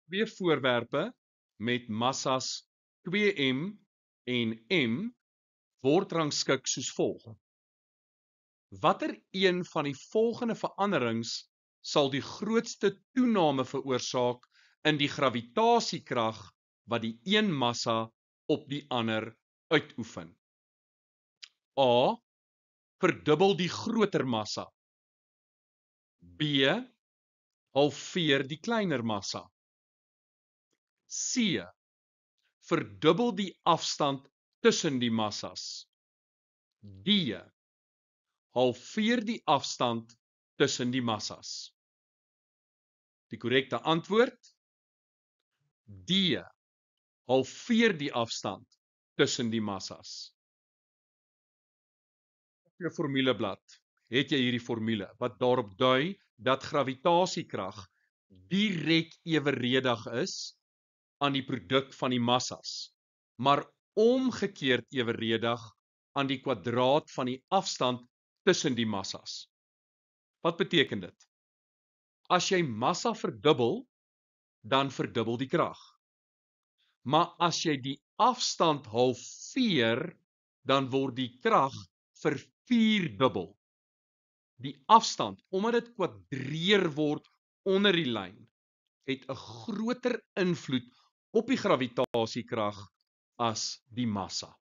Twee voorwerpe met massas 2m en m word rangskik soos volg. Watter een van die volgende veranderings sal die grootste toename veroorsaak in die gravitasiekrag wat die een massa op die ander uitoefen? A. Verdubbel die groter massa. B. Halveer die kleiner massa. C. Verdubbel die afstand tussen die massas. D. Halveer die afstand tussen die massas. Die korrekte antwoord: D. Halveer die afstand tussen die massas. Op jou formuleblad het jy hierdie formule wat daarop dui dat gravitasiekrag direk eweredig is aan die produk van die massas, maar omgekeerd eweredig aan die kwadraat van die afstand tussen die massas. Wat beteken dit? As jy massa verdubbel, dan verdubbel die krag. Maar as jy die afstand halveer, dan word die krag vervierdubbel. Die afstand, omdat dit kwadreer word onder die lyn, het 'n groter invloed op die gravitasiekrag as die massa.